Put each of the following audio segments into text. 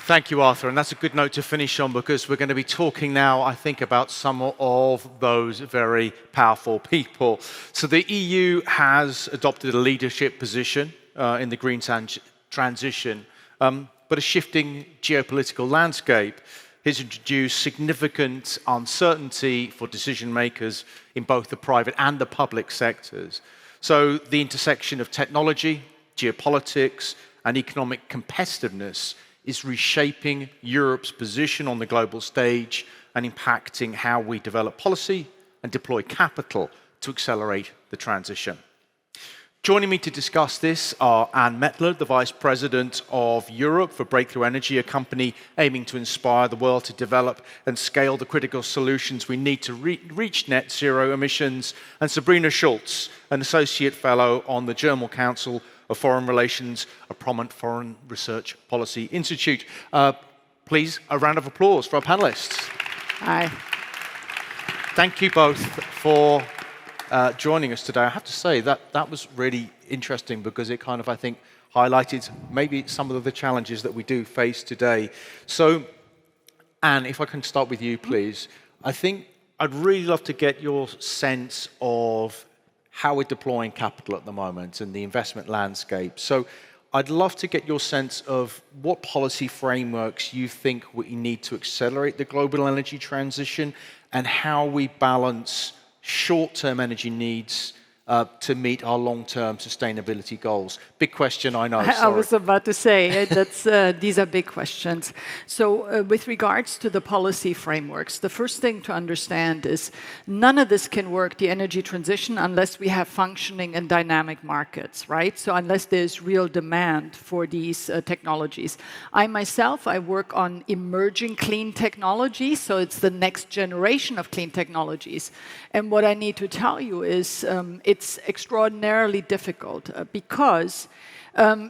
Thank you, Arthur, and that's a good note to finish on because we're going to be talking now, I think, about some of those very powerful people. So the EU has adopted a leadership position in the green transition, but a shifting geopolitical landscape has introduced significant uncertainty for decision makers in both the private and the public sectors. So the intersection of technology, geopolitics, and economic competitiveness is reshaping Europe's position on the global stage and impacting how we develop policy and deploy capital to accelerate the transition. Joining me to discuss this are Anne Mettler, the Vice President of Europe for Breakthrough Energy, a company aiming to inspire the world to develop and scale the critical solutions we need to reach net zero emissions, and Sabrina Schulz, an Associate Fellow on the German Council of Foreign Relations, a prominent foreign research policy institute. Please, a round of applause for our panelists. Hi. Thank you both for joining us today. I have to say that was really interesting because it kind of, I think, highlighted maybe some of the challenges that we do face today. So, Anne, if I can start with you, please. I think I'd really love to get your sense of how we're deploying capital at the moment and the investment landscape. So I'd love to get your sense of what policy frameworks you think we need to accelerate the global energy transition and how we balance short-term energy needs to meet our long-term sustainability goals. Big question, I know. I was about to say, these are big questions. So with regards to the policy frameworks, the first thing to understand is none of this can work, the energy transition, unless we have functioning and dynamic markets, right? So unless there's real demand for these technologies. I myself work on emerging clean technologies, so it's the next generation of clean technologies. And what I need to tell you is it's extraordinarily difficult because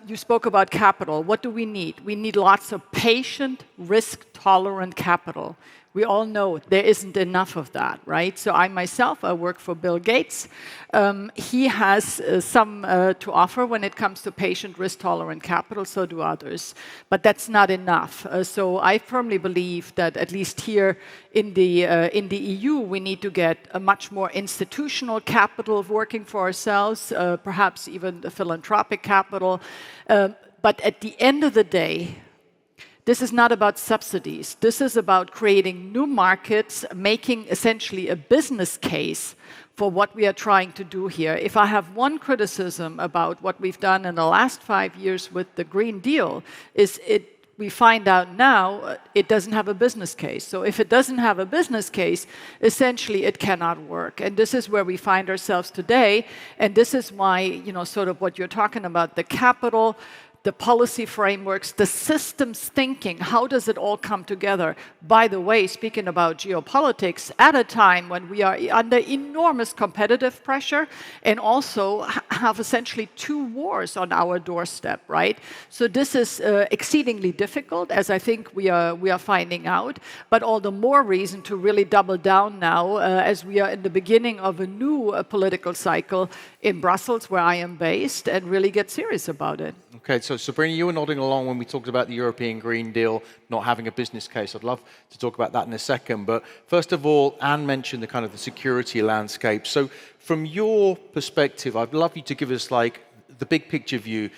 you spoke about capital. What do we need? We need lots of patient, risk-tolerant capital. We all know there isn't enough of that, right? So I myself, I work for Bill Gates. He has some to offer when it comes to patient, risk-tolerant capital, so do others. But that's not enough. So I firmly believe that at least here in the EU, we need to get a much more institutional capital working for ourselves, perhaps even the philanthropic capital. But at the end of the day, this is not about subsidies. This is about creating new markets, making essentially a business case for what we are trying to do here. If I have one criticism about what we've done in the last 5 years with the Green Deal, is we find out now it doesn't have a business case. So if it doesn't have a business case, essentially it cannot work. And this is where we find ourselves today. And this is why, sort of what you're talking about, the capital, the policy frameworks, the systems thinking, how does it all come together? By the way, speaking about geopolitics, at a time when we are under enormous competitive pressure and also have essentially 2 wars on our doorstep, right? So this is exceedingly difficult, as I think we are finding out, but all the more reason to really double down now as we are in the beginning of a new political cycle in Brussels, where I am based, and really get serious about it. Okay, so Sabrina, you were nodding along when we talked about the European Green Deal not having a business case. I'd love to talk about that in a second. But first of all, Anne mentioned the kind of the security landscape. So from your perspective, I'd love you to give us like the big picture view,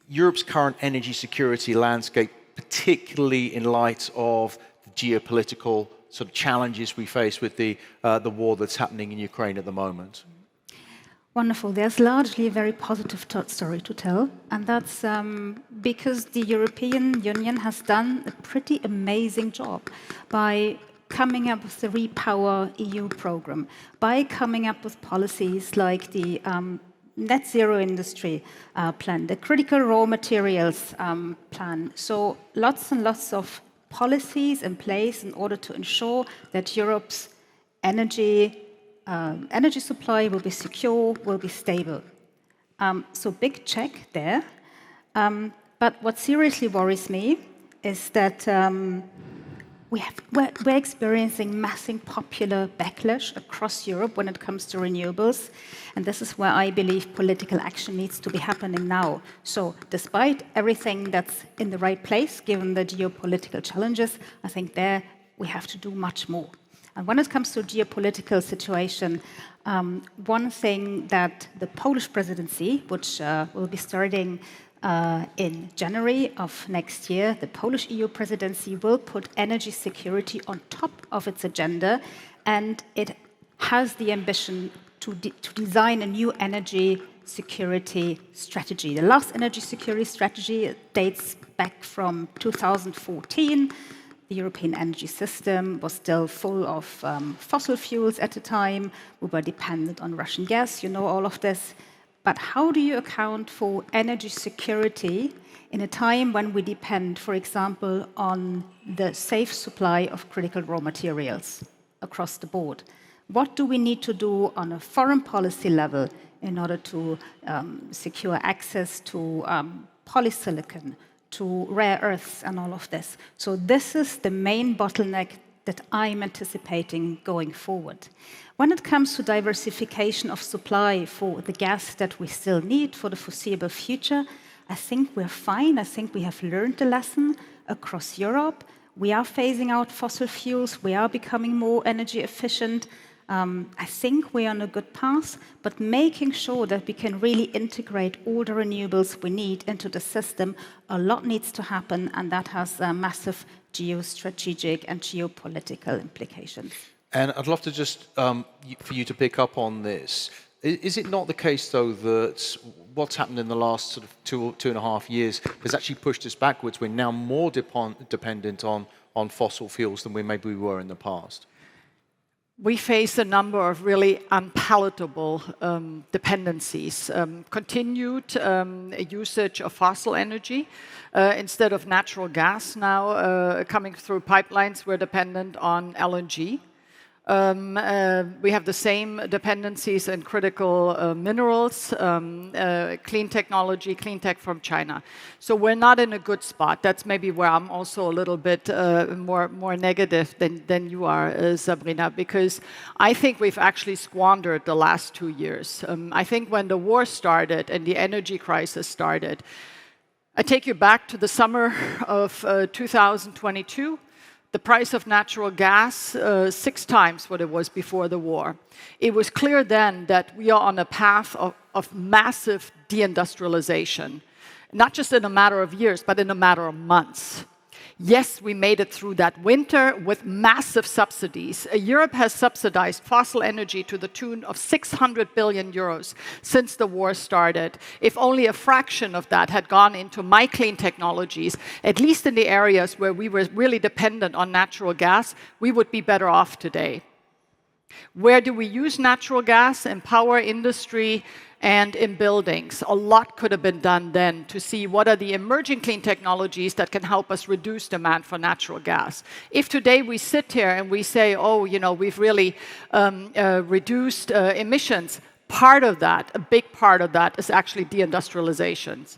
Europe's current energy security landscape, particularly in light of the geopolitical sort of challenges we face with the war that's happening in Ukraine at the moment. Wonderful. There's largely a very positive story to tell, and that's because the European Union has done a pretty amazing job by coming up with the Repower EU program, by coming up with policies like the net zero industry plan, the critical raw materials plan. So lots and lots of policies in place in order to ensure that Europe's energy supply will be secure, will be stable. So big check there. But what seriously worries me is that we're experiencing massive popular backlash across Europe when it comes to renewables. And this is where I believe political action needs to be happening now. So despite everything that's in the right place, given the geopolitical challenges, I think there we have to do much more. And when it comes to geopolitical situation, one thing that the Polish presidency, which will be starting in January of next year, the Polish EU presidency will put energy security on top of its agenda, and it has the ambition to design a new energy security strategy. The last energy security strategy dates back from 2014. The European energy system was still full of fossil fuels at the time. We were dependent on Russian gas, you know all of this. But how do you account for energy security in a time when we depend, for example, on the safe supply of critical raw materials across the board? What do we need to do on a foreign policy level in order to secure access to polysilicon, to rare earths and all of this? So this is the main bottleneck that I'm anticipating going forward. When it comes to diversification of supply for the gas that we still need for the foreseeable future, I think we're fine. I think we have learned the lesson across Europe. We are phasing out fossil fuels. We are becoming more energy efficient. I think we're on a good path, but making sure that we can really integrate all the renewables we need into the system, a lot needs to happen, and that has massive geostrategic and geopolitical implications. And I'd love to just, for you to pick up on this. Is it not the case, though, that what's happened in the last sort of two and a half years has actually pushed us backwards? We're now more dependent on fossil fuels than we were in the past. We face a number of really unpalatable dependencies. Continued usage of fossil energy instead of natural gas now coming through pipelines. We're dependent on LNG. We have the same dependencies in critical minerals, clean technology, clean tech from China. So we're not in a good spot. That's maybe where I'm also a little bit more negative than you are, Sabrina, because I think we've actually squandered the last 2 years. I think when the war started and the energy crisis started, I take you back to the summer of 2022. The price of natural gas, 6 times what it was before the war. It was clear then that we are on a path of massive deindustrialization, not just in a matter of years, but in a matter of months. Yes, we made it through that winter with massive subsidies. Europe has subsidized fossil energy to the tune of 600 billion euros since the war started. If only a fraction of that had gone into my clean technologies, at least in the areas where we were really dependent on natural gas, we would be better off today. Where do we use natural gas? In power industry and in buildings. A lot could have been done then to see what are the emerging clean technologies that can help us reduce demand for natural gas. If today we sit here and we say, oh, you know, we've really reduced emissions, part of that, a big part of that is actually deindustrializations.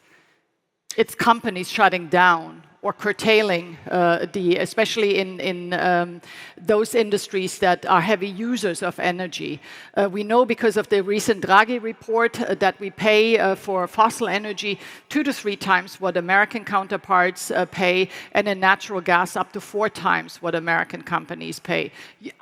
It's companies shutting down or curtailing, especially in those industries that are heavy users of energy. We know because of the recent Draghi report that we pay for fossil energy 2 to 3 times what American counterparts pay, and in natural gas up to 4 times what American companies pay.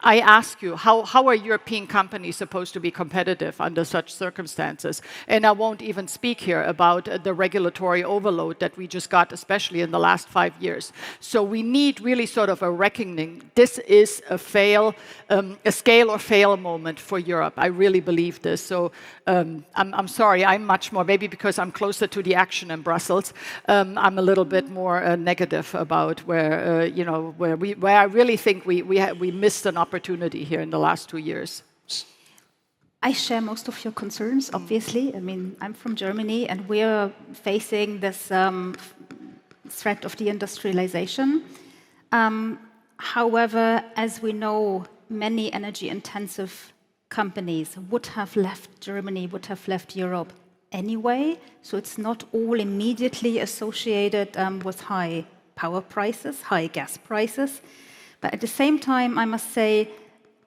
I ask you, how are European companies supposed to be competitive under such circumstances? And I won't even speak here about the regulatory overload that we just got, especially in the last 5 years. So we need really sort of a reckoning. This is a scale or fail moment for Europe. I really believe this. So I'm sorry, I'm much more, maybe because I'm closer to the action in Brussels, I'm a little bit more negative about where I really think we missed an opportunity here in the last 2 years. I share most of your concerns, obviously. I mean, I'm from Germany, and we're facing this threat of deindustrialization. However, as we know, many energy-intensive companies would have left Germany, would have left Europe anyway, so it's not all immediately associated with high power prices, high gas prices. But at the same time, I must say,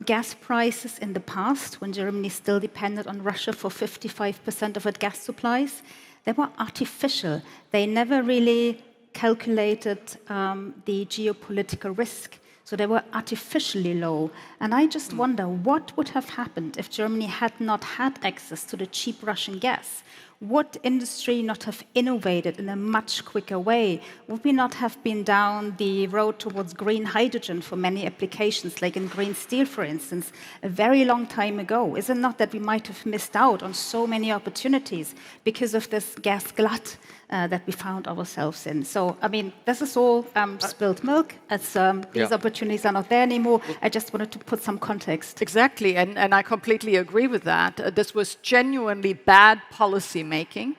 gas prices in the past, when Germany still depended on Russia for 55% of its gas supplies, they were artificial. They never really calculated the geopolitical risk. So they were artificially low. And I just wonder what would have happened if Germany had not had access to the cheap Russian gas. Would industry not have innovated in a much quicker way? Would we not have been down the road towards green hydrogen for many applications, like in green steel, for instance, a very long time ago? Is it not that we might have missed out on so many opportunities because of this gas glut that we found ourselves in? So, I mean, this is all spilled milk, as these opportunities are not there anymore. I just wanted to put some context. Exactly, and I completely agree with that. This was genuinely bad policy making,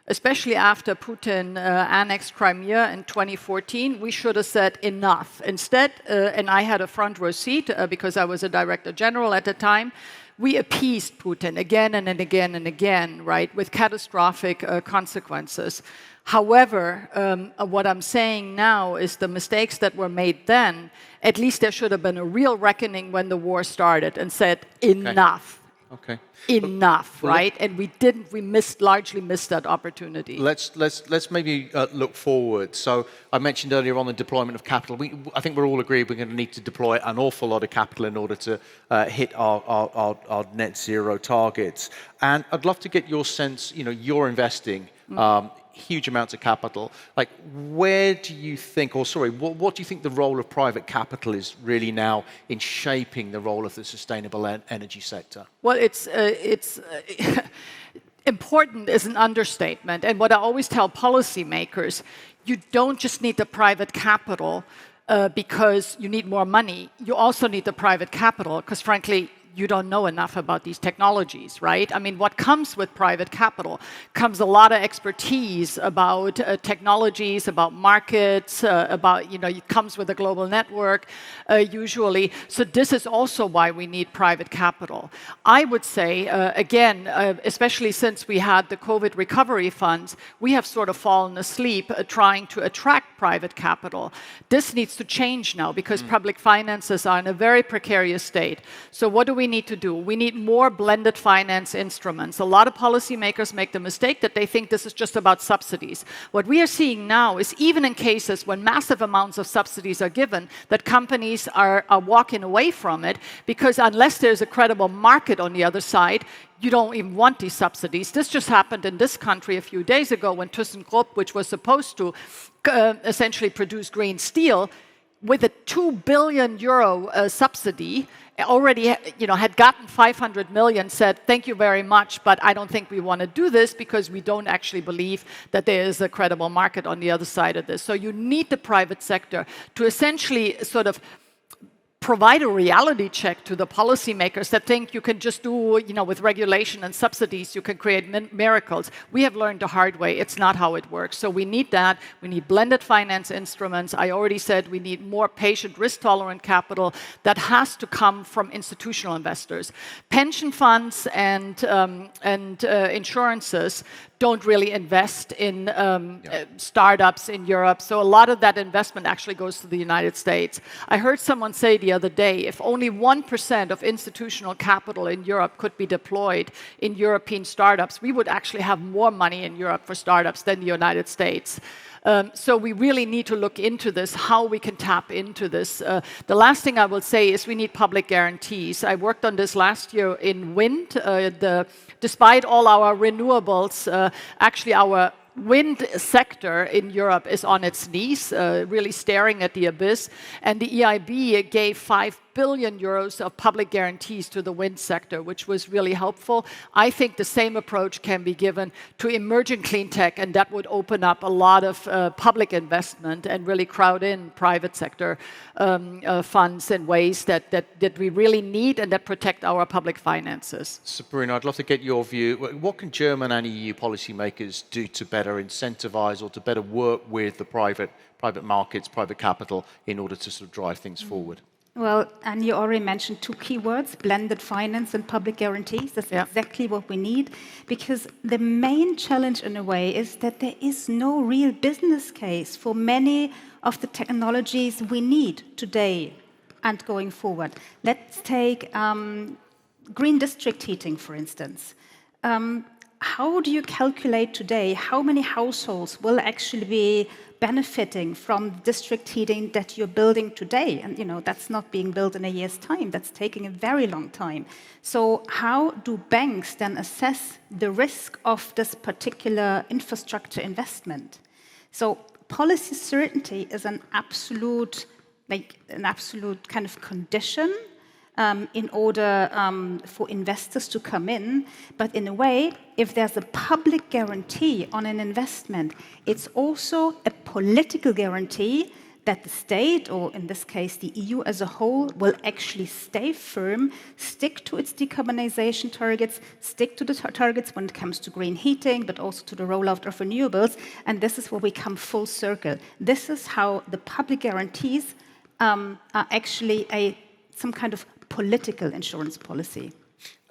especially after Putin annexed Crimea in 2014. We should have said enough. Instead, and I had a front row seat because I was a director general at the time, we appeased Putin again and again and again, right, with catastrophic consequences. However, what I'm saying now is the mistakes that were made then, at least there should have been a real reckoning when the war started and said enough. Okay. Enough, right? And we didn't. We largely missed that opportunity. Let's maybe look forward. So I mentioned earlier on the deployment of capital. I think we're all agreed we're going to need to deploy an awful lot of capital in order to hit our net zero targets. And I'd love to get your sense. You're investing huge amounts of capital. Like, where do you think, what do you think the role of private capital is really now in shaping the role of the sustainable energy sector? Well, it's important is an understatement. And what I always tell policymakers, you don't just need the private capital because you need more money. You also need the private capital because, frankly, you don't know enough about these technologies, right? I mean, what comes with private capital comes a lot of expertise about technologies, about markets, it comes with a global network, usually. So this is also why we need private capital. I would say, again, especially since we had the COVID recovery funds, we have sort of fallen asleep trying to attract private capital. This needs to change now because public finances are in a very precarious state. So what do we need to do? We need more blended finance instruments. A lot of policymakers make the mistake that they think this is just about subsidies. What we are seeing now is even in cases when massive amounts of subsidies are given, that companies are walking away from it because unless there's a credible market on the other side, you don't even want these subsidies. This just happened in this country a few days ago when ThyssenKrupp, which was supposed to essentially produce green steel, with a 2 billion euro subsidy, already had gotten 500 million, said, thank you very much, but I don't think we want to do this because we don't actually believe that there is a credible market on the other side of this. So you need the private sector to essentially sort of provide a reality check to the policymakers that think you can just do, with regulation and subsidies, you can create miracles. We have learned the hard way. It's not how it works. So we need that. We need blended finance instruments. I already said we need more patient, risk-tolerant capital that has to come from institutional investors. Pension funds and insurances don't really invest in startups in Europe. So a lot of that investment actually goes to the United States. I heard someone say the other day, if only 1% of institutional capital in Europe could be deployed in European startups, we would actually have more money in Europe for startups than the United States. So we really need to look into this, how we can tap into this. The last thing I will say is we need public guarantees. I worked on this last year in wind. Despite all our renewables, actually our wind sector in Europe is on its knees, really staring at the abyss. And the EIB gave 5 billion euros of public guarantees to the wind sector, which was really helpful. I think the same approach can be given to emerging clean tech, and that would open up a lot of public investment and really crowd in private sector funds in ways that we really need and that protect our public finances. Sabrina, I'd love to get your view. What can German and EU policymakers do to better incentivize or to better work with the private markets, private capital, in order to sort of drive things forward? Well, and you already mentioned two key words, blended finance and public guarantees. That's exactly what we need, because the main challenge in a way is that there is no real business case for many of the technologies we need today and going forward. Let's take green district heating, for instance. How do you calculate today how many households will actually be benefiting from district heating that you're building today? And that's not being built in a year's time. That's taking a very long time. So how do banks then assess the risk of this particular infrastructure investment? So policy certainty is an absolute kind of condition in order for investors to come in. But in a way, if there's a public guarantee on an investment, it's also a political guarantee that the state, or in this case the EU as a whole, will actually stay firm, stick to its decarbonization targets, stick to the targets when it comes to green heating, but also to the rollout of renewables. And this is where we come full circle. This is how the public guarantees are actually some kind of political insurance policy.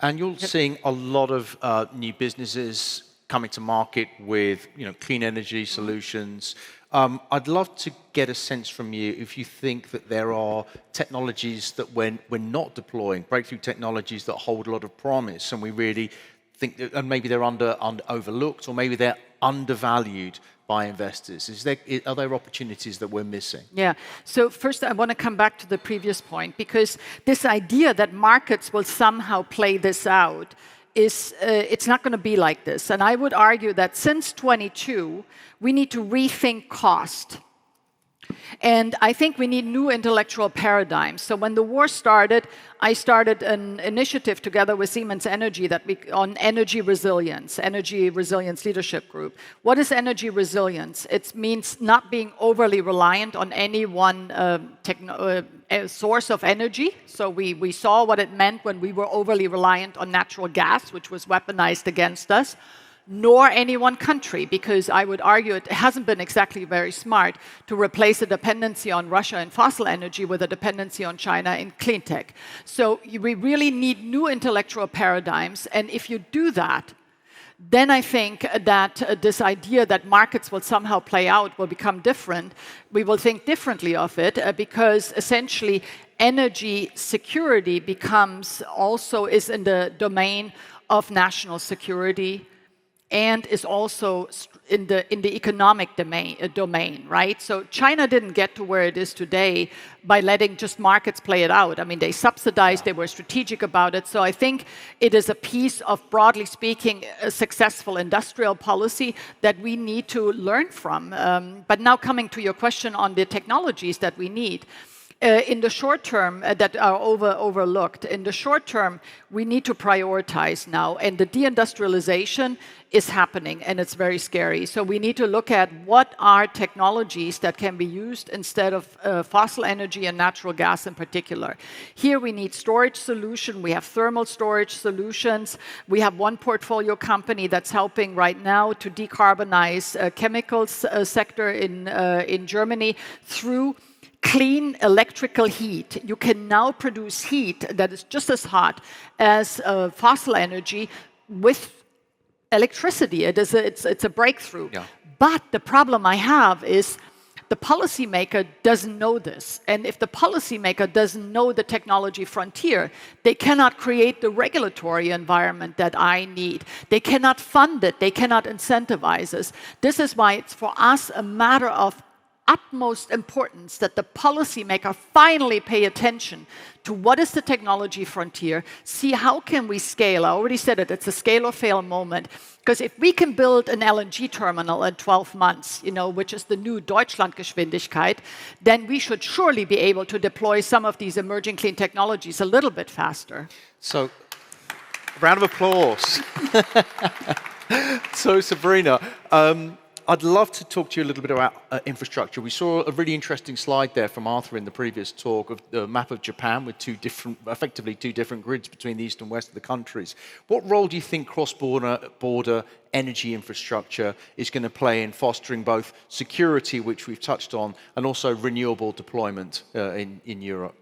And you're seeing a lot of new businesses coming to market with clean energy solutions. I'd love to get a sense from you if you think that there are technologies that we're not deploying, breakthrough technologies that hold a lot of promise, and we really think that, and maybe they're overlooked, or maybe they're undervalued by investors. Are there opportunities that we're missing? Yeah. So first, I want to come back to the previous point, because this idea that markets will somehow play this out is it's not going to be like this. And I would argue that since 22, we need to rethink cost. And I think we need new intellectual paradigms. So when the war started, I started an initiative together with Siemens Energy on energy resilience leadership group. What is energy resilience? It means not being overly reliant on any one source of energy. So we saw what it meant when we were overly reliant on natural gas, which was weaponized against us, nor any one country, because I would argue it hasn't been exactly very smart to replace a dependency on Russia and fossil energy with a dependency on China in clean tech. So we really need new intellectual paradigms, and if you do that, then I think that this idea that markets will somehow play out will become different. We will think differently of it because essentially energy security is in the domain of national security, and is also in the economic domain, right? So China didn't get to where it is today by letting just markets play it out. I mean, they subsidized, they were strategic about it. So I think it is a piece of, broadly speaking, a successful industrial policy that we need to learn from. But now coming to your question on the technologies that we need. In the short term, that are overlooked. In the short term, we need to prioritize now, and the deindustrialization is happening, and it's very scary. So we need to look at what are technologies that can be used instead of fossil energy and natural gas in particular. Here we need storage solution. We have thermal storage solutions. We have one portfolio company that's helping right now to decarbonize chemicals sector in Germany through clean electrical heat. You can now produce heat that is just as hot as fossil energy with electricity. It's a breakthrough. Yeah. But the problem I have is the policymaker doesn't know this. And if the policymaker doesn't know the technology frontier, they cannot create the regulatory environment that I need. They cannot fund it. They cannot incentivize us. This is why it's for us a matter of utmost importance that the policymaker finally pay attention to what is the technology frontier, see how can we scale. I already said it, it's a scale or fail moment. Because if we can build an LNG terminal in 12 months, which is the new Deutschlandgeschwindigkeit, then we should surely be able to deploy some of these emerging clean technologies a little bit faster. So, round of applause. So, Sabrina, I'd love to talk to you a little bit about infrastructure. We saw a really interesting slide there from Arthur in the previous talk of the map of Japan with effectively two different grids between the east and west of the countries. What role do you think cross-border energy infrastructure is going to play in fostering both security, which we've touched on, and also renewable deployment in Europe?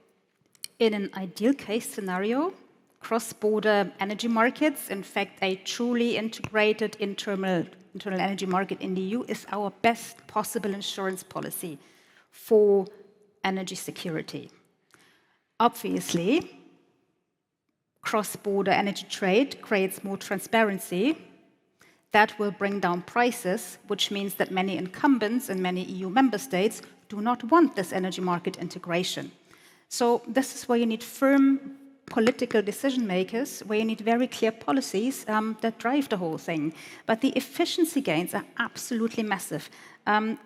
In an ideal case scenario, cross-border energy markets, in fact, a truly integrated internal energy market in the EU is our best possible insurance policy for energy security. Obviously, cross-border energy trade creates more transparency. That will bring down prices, which means that many incumbents and many EU member states do not want this energy market integration. So this is where you need firm political decision makers, where you need very clear policies that drive the whole thing. But the efficiency gains are absolutely massive.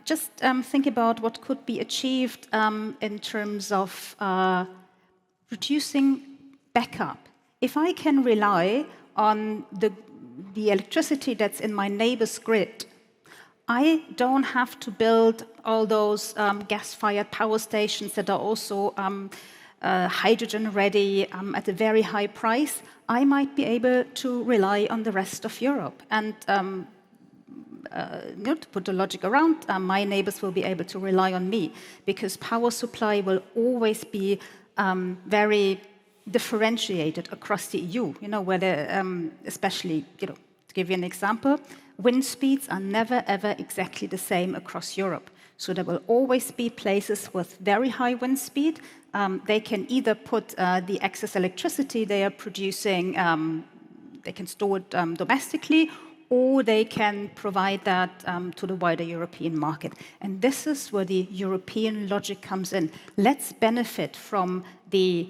Just think about what could be achieved in terms of reducing backup. If I can rely on the electricity that's in my neighbor's grid, I don't have to build all those gas-fired power stations that are also hydrogen ready at a very high price. I might be able to rely on the rest of Europe. And to put the logic around, my neighbors will be able to rely on me, because power supply will always be very differentiated across the EU. Especially, to give you an example, wind speeds are never, ever exactly the same across Europe. So there will always be places with very high wind speed. They can either put the excess electricity they are producing, they can store it domestically, or they can provide that to the wider European market. And this is where the European logic comes in. Let's benefit from the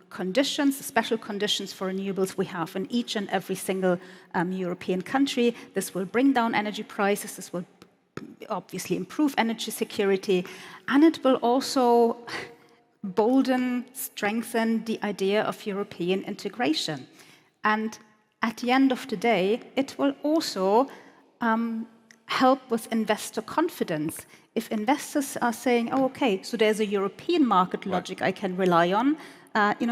conditions, the special conditions for renewables we have in each and every single European country. This will bring down energy prices, this will obviously improve energy security, and it will also bolden, strengthen the idea of European integration. And at the end of the day, it will also help with investor confidence. If investors are saying, oh, okay, so there's a European market logic I can rely on,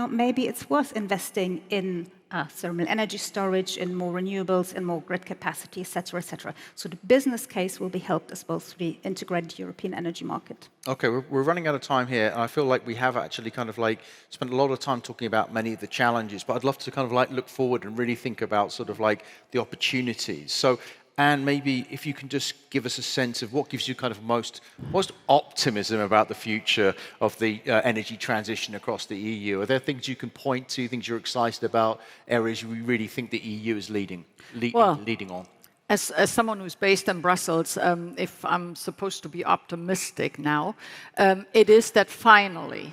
maybe it's worth investing in thermal energy storage, in more renewables, in more grid capacity, et cetera, et cetera. So the business case will be helped as well through the integrated European energy market. Okay, we're running out of time here, and I feel like we have actually kind of like spent a lot of time talking about many of the challenges, but I'd love to kind of like look forward and really think about sort of like the opportunities. So, Anne, maybe if you can just give us a sense of what gives you kind of most optimism about the future of the energy transition across the EU. Are there things you can point to, things you're excited about, areas we really think the EU is leading on? As someone who's based in Brussels, if I'm supposed to be optimistic now, it is that finally,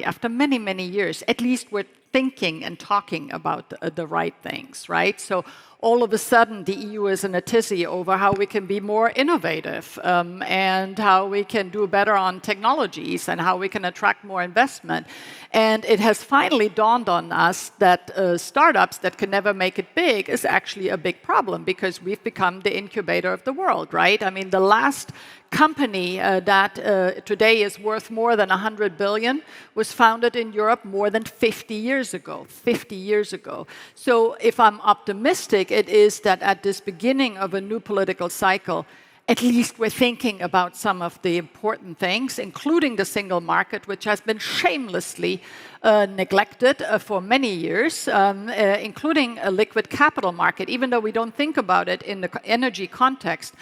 after many, many years, at least we're thinking and talking about the right things, right? So all of a sudden, the EU is in a tizzy over how we can be more innovative and how we can do better on technologies and how we can attract more investment. And it has finally dawned on us that startups that can never make it big is actually a big problem, because we've become the incubator of the world, right? I mean, the last company that today is worth more than 100 billion was founded in Europe more than 50 years ago. 50 years ago. So if I'm optimistic, it is that at this beginning of a new political cycle, at least we're thinking about some of the important things, including the single market, which has been shamelessly neglected for many years, including a liquid capital market, even though we don't think about it in the energy context.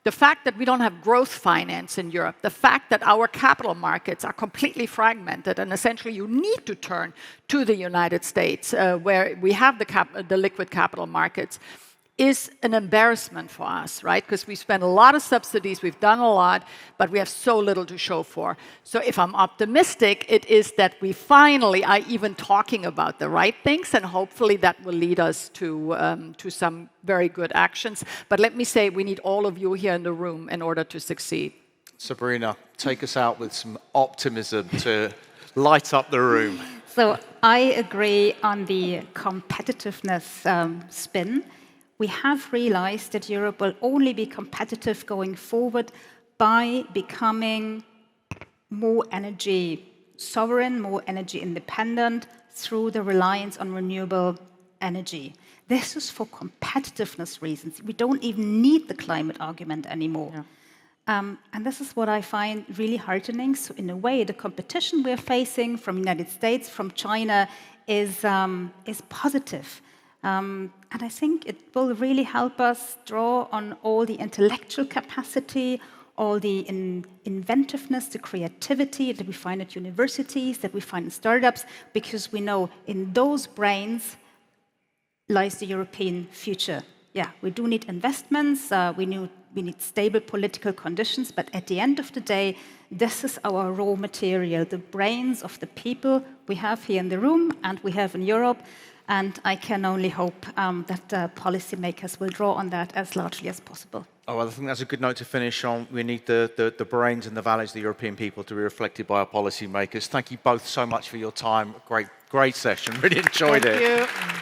The fact that we don't have growth finance in Europe, the fact that our capital markets are completely fragmented, and essentially you need to turn to the United States, where we have the liquid capital markets, is an embarrassment for us, right? Because we spend a lot of subsidies, we've done a lot, but we have so little to show for. So if I'm optimistic, it is that we finally are even talking about the right things, and hopefully that will lead us to some very good actions. But let me say, we need all of you here in the room in order to succeed. Sabrina, take us out with some optimism to light up the room. So I agree on the competitiveness spin. We have realized that Europe will only be competitive going forward by becoming more energy sovereign, more energy independent through the reliance on renewable energy. This is for competitiveness reasons. We don't even need the climate argument anymore. Yeah. And this is what I find really heartening. So in a way, the competition we're facing from the United States, from China, is positive. And I think it will really help us draw on all the intellectual capacity, all the inventiveness, the creativity that we find at universities, that we find in startups, because we know in those brains lies the European future. Yeah, we do need investments, we need stable political conditions, but at the end of the day, this is our raw material, the brains of the people we have here in the room and we have in Europe. And I can only hope that policymakers will draw on that as largely as possible. Oh, well, I think that's a good note to finish on. We need the brains and the values of the European people to be reflected by our policymakers. Thank you both so much for your time. Great session. Really enjoyed it. Thank you.